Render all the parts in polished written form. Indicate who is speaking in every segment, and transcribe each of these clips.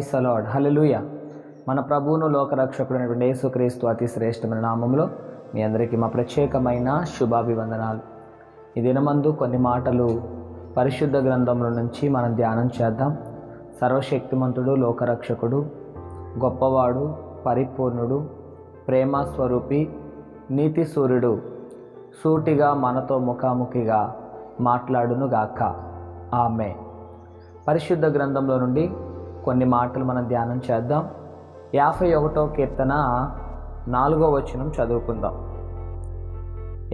Speaker 1: Praise the lord. హల్లెలూయా. మన ప్రభువును లోకరక్షకుడైనటువంటి యేసుక్రీస్తు అతి శ్రేష్టమైన నామములో మీ అందరికీ మా ప్రత్యేకమైన శుభాభివందనాలు. ఈ దినమందు కొన్ని మాటలు పరిశుద్ధ గ్రంథముల నుంచి మనం ధ్యానం చేద్దాం. సర్వశక్తిమంతుడు, లోకరక్షకుడు, గొప్పవాడు, పరిపూర్ణుడు, ప్రేమ స్వరూపి, నీతి సూర్యుడు సూటిగా మనతో ముఖాముఖిగా మాట్లాడునుగాక. ఆమె. పరిశుద్ధ గ్రంథంలో నుండి కొన్ని మాటలు మనం ధ్యానం చేద్దాం. 51వ కీర్తన 4వ వచనం చదువుకుందాం.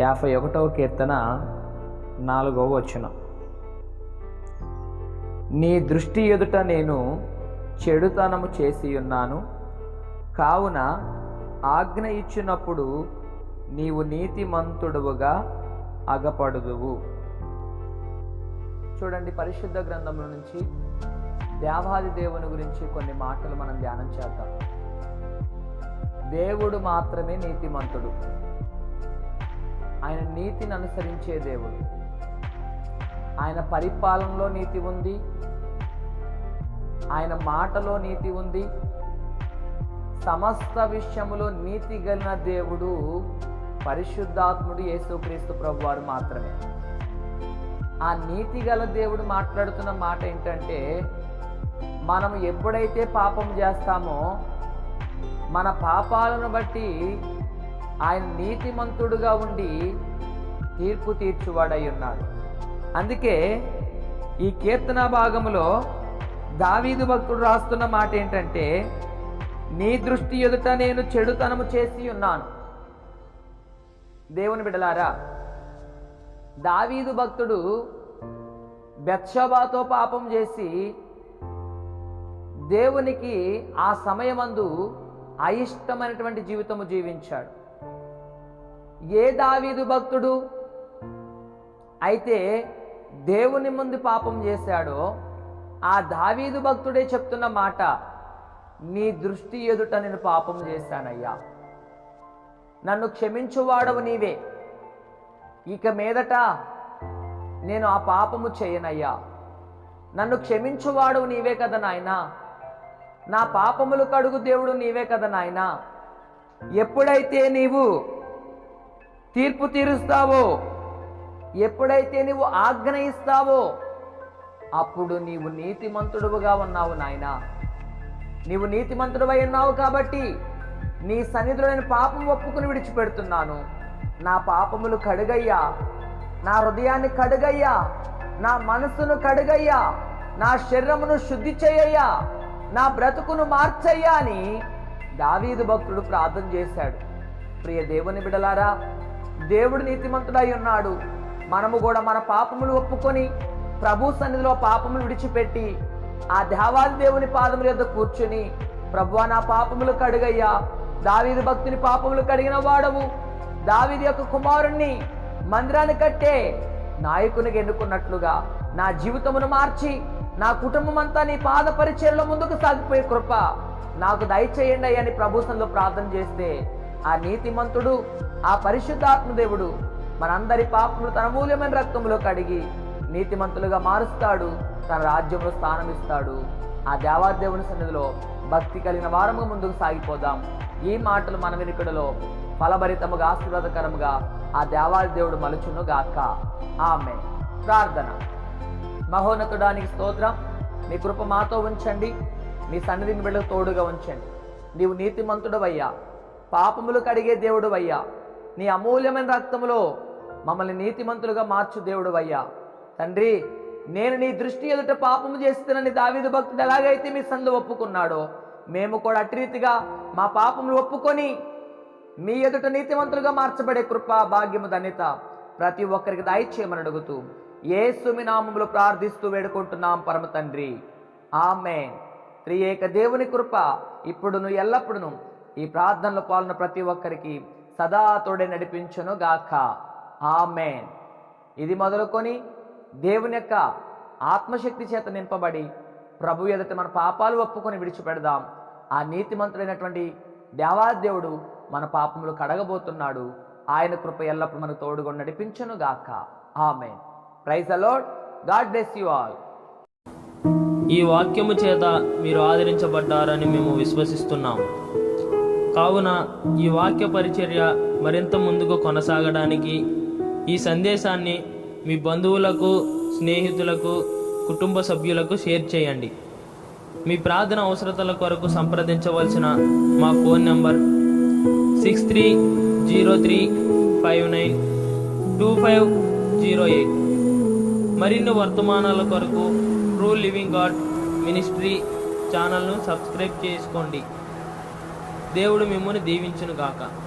Speaker 1: 51వ కీర్తన 4వ వచనం. నీ దృష్టి ఎదుట నేను చెడుతనము చేసి ఉన్నాను, కావున ఆజ్ఞ ఇచ్చినప్పుడు నీవు నీతిమంతుడువుగా అగపడుదువు. చూడండి, పరిశుద్ధ గ్రంథంలో నుంచి దేవాది దేవుని గురించి కొన్ని మాటలు మనం ధ్యానం చేద్దాం. దేవుడు మాత్రమే నీతిమంతుడు. ఆయన నీతిని అనుసరించే దేవుడు. ఆయన పరిపాలనలో నీతి ఉంది, ఆయన మాటలో నీతి ఉంది. సమస్త విషయములో నీతి గలిగిన దేవుడు పరిశుద్ధాత్ముడు యేసుక్రీస్తు ప్రభువారు మాత్రమే. ఆ నీతి గల దేవుడు మాట్లాడుతున్న మాట ఏంటంటే, మనం ఎప్పుడైతే పాపం చేస్తామో మన పాపాలను బట్టి ఆయన నీతిమంతుడుగా ఉండి తీర్పు తీర్చువాడై ఉన్నాడు. అందుకే ఈ కీర్తన భాగములో దావీదు భక్తుడు రాస్తున్న మాట ఏంటంటే, నీ దృష్టి ఎదుట నేను చెడుతనము చేసి ఉన్నాను. దేవుని బిడ్డలారా, దావీదు భక్తుడు బెత్షెబాతో పాపం చేసి దేవునికి ఆ సమయమందు అయిష్టమైనటువంటి జీవితము జీవించాడు. ఏ దావీదు భక్తుడు అయితే దేవుని ముందు పాపం చేశాడో ఆ దావీదు భక్తుడే చెప్తున్న మాట, నీ దృష్టి ఎదుట నేను పాపం చేశానయ్యా, నన్ను క్షమించువాడవు నీవే, ఇక మీదట నేను ఆ పాపము చేయనయ్యా, నన్ను క్షమించువాడు నీవే కదా నాయనా, నా పాపములు కడుగు దేవుడు నీవే కదా నాయనా. ఎప్పుడైతే నీవు తీర్పు తీరుస్తావో, ఎప్పుడైతే నీవు ఆజ్ఞ ఇస్తావో, అప్పుడు నీవు నీతిమంతుడుగా ఉన్నావు నాయనా. నీవు నీతిమంతుడువై ఉన్నావు కాబట్టి నీ సన్నిధిలో నేను పాపం ఒప్పుకుని విడిచిపెడుతున్నాను. నా పాపములు కడుగయ్యా, నా హృదయాన్ని కడుగయ్యా, నా మనసును కడుగయ్యా, నా శరీరమును శుద్ధి చేయయ్యా, నా బ్రతుకును మార్చయ్యా అని దావీదు భక్తుడు ప్రార్థన చేశాడు. ప్రియ దేవుని బిడలారా, దేవుడు నీతిమంతుడై ఉన్నాడు. మనము కూడా మన పాపములు ఒప్పుకొని ప్రభు సన్నిధిలో పాపములు విడిచిపెట్టి ఆ దేవాది దేవుని పాదముల యొద్ద కూర్చుని, ప్రభువా నా పాపములు కడుగయ్యా, దావీదు భక్తుని పాపములు కడిగిన వాడవు, దావీదు యొక్క కుమారుణ్ణి మందిరాన్ని కట్టే నాయకునిగా ఎన్నుకున్నట్లుగా నా జీవితమును మార్చి నా కుటుంబం అంతా నీ పాద పరిచర్యలో ముందుకు సాగిపోయే కృప నాకు దయచేయండి అని ప్రభు సన్నిధిలో ప్రార్థన చేస్తే ఆ నీతిమంతుడు, ఆ పరిశుద్ధాత్మ దేవుడు మనందరి పాపములు తన మూల్యమైన రక్తములో కడిగి నీతిమంతులుగా మారుస్తాడు, తన రాజ్యంలో స్థానం ఇస్తాడు. ఆ దేవాదేవుని సన్నిధిలో భక్తి కలిగిన వారముగా ముందుకు సాగిపోదాం. ఈ మాటలు మన వినికిడిలో ఫలభరితముగా ఆశీర్వాదకరముగా ఆ దేవాది దేవుడు మలుచును గాక. ఆమేన్. ప్రార్థన. మహోన్నతుడానికి స్తోత్రం. మీ కృప మాతో ఉంచండి, మీ సన్నిధిని బిడ్డలకు తోడుగా ఉంచండి. నీవు నీతిమంతుడవయ్యా, పాపములు కడిగే దేవుడువయ్యా, నీ అమూల్యమైన రక్తములో మమ్మల్ని నీతిమంతులుగా మార్చు దేవుడువయ్యా. తండ్రి, నేను నీ దృష్టి ఎదుట పాపము చేస్తున్నానని దావీదు భక్తుడు ఎలాగైతే మీ సన్నిధిలో ఒప్పుకున్నాడో, మేము కూడా అట్టి రీతిగా మా పాపములు ఒప్పుకొని మీ ఎదుట నీతిమంతులుగా మార్చబడే కృప, భాగ్యము, ధన్యత ప్రతి ఒక్కరికి దయచేయమని అడుగుతూ యేసు నామములో ప్రార్థిస్తూ వేడుకుంటున్నాం పరమ తండ్రి. ఆమేన్. త్రియేక దేవుని కృప ఇప్పుడును ఎల్లప్పుడును ఈ ప్రార్థనలో పాల్గొన్న ప్రతి ఒక్కరికి సదా తోడే నడిపించును గాక. ఆమేన్. ఇది మొదలుకొని దేవుని యొక్క ఆత్మశక్తి చేత నింపబడి ప్రభు ఎదుట మన పాపాలు ఒప్పుకొని విడిచిపెడదాం. ఆ నీతిమంతుడైనటువంటి దేవాదేవుడు మన పాపములు కడగబోతున్నాడు. ఆయన కృప ఎల్లప్పుడు మనకు తోడుగా నడిపించును గాక. Amen. Praise the Lord. God bless you all.
Speaker 2: ఈ వాక్యము చేత మీరు ఆదరించబడ్డారని మేము విశ్వసిస్తున్నాము. కావున ఈ వాక్య పరిచర్య మరింత ముందుకు కొనసాగడానికి ఈ సందేశాన్ని మీ బంధువులకు, స్నేహితులకు, కుటుంబ సభ్యులకు షేర్ చేయండి. మీ ప్రార్థన అవసరతల కొరకు సంప్రదించవలసిన మా ఫోన్ నంబర్ 6303592508. మరిన్ని వర్తమానాల కొరకు ట్రూ లివింగ్ గాడ్ మినిస్ట్రీ ఛానల్ను సబ్స్క్రైబ్ చేసుకోండి. దేవుడు మిమ్మల్ని దీవించును గాక.